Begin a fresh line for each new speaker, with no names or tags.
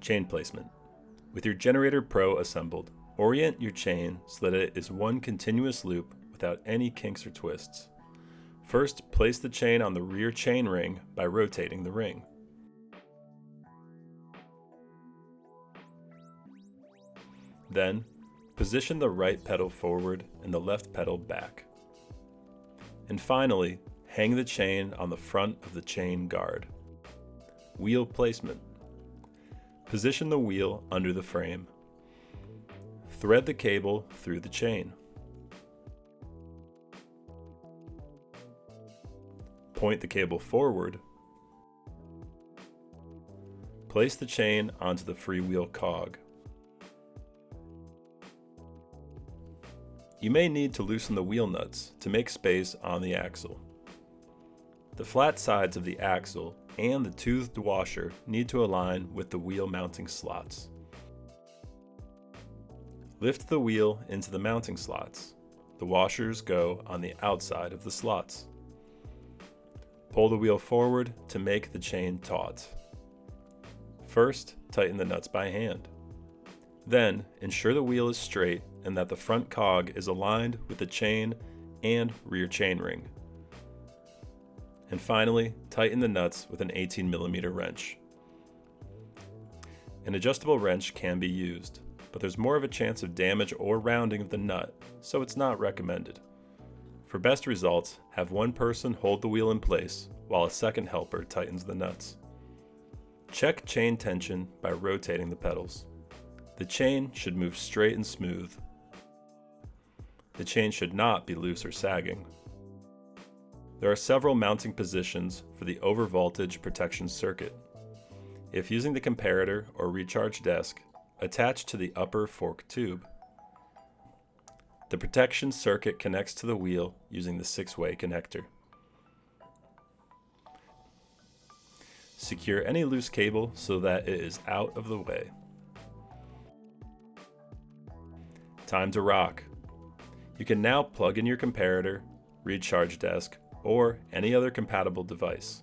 Chain placement. With your Generator Pro assembled, orient your chain so that it is one continuous loop without any kinks or twists. First, place the chain on the rear chain ring by rotating the ring. Then, position the right pedal forward and the left pedal back. And finally, hang the chain on the front of the chain guard. Wheel placement. Position the wheel under the frame. Thread the cable through the chain. Point the cable forward. Place the chain onto the freewheel cog. You may need to loosen the wheel nuts to make space on the axle. The flat sides of the axle and the toothed washer need to align with the wheel mounting slots. Lift the wheel into the mounting slots. The washers go on the outside of the slots. Pull the wheel forward to make the chain taut. First, tighten the nuts by hand. Then, ensure the wheel is straight and that the front cog is aligned with the chain and rear chainring. And finally, tighten the nuts with an 18mm wrench. An adjustable wrench can be used, but there's more of a chance of damage or rounding of the nut, so it's not recommended. For best results, have one person hold the wheel in place while a second helper tightens the nuts. Check chain tension by rotating the pedals. The chain should move straight and smooth. The chain should not be loose or sagging. There are several mounting positions for the overvoltage protection circuit. If using the comparator or recharge desk, attach to the upper fork tube. The protection circuit connects to the wheel using the 6-way connector. Secure any loose cable so that it is out of the way. Time to rock. You can now plug in your comparator, recharge desk, or any other compatible device.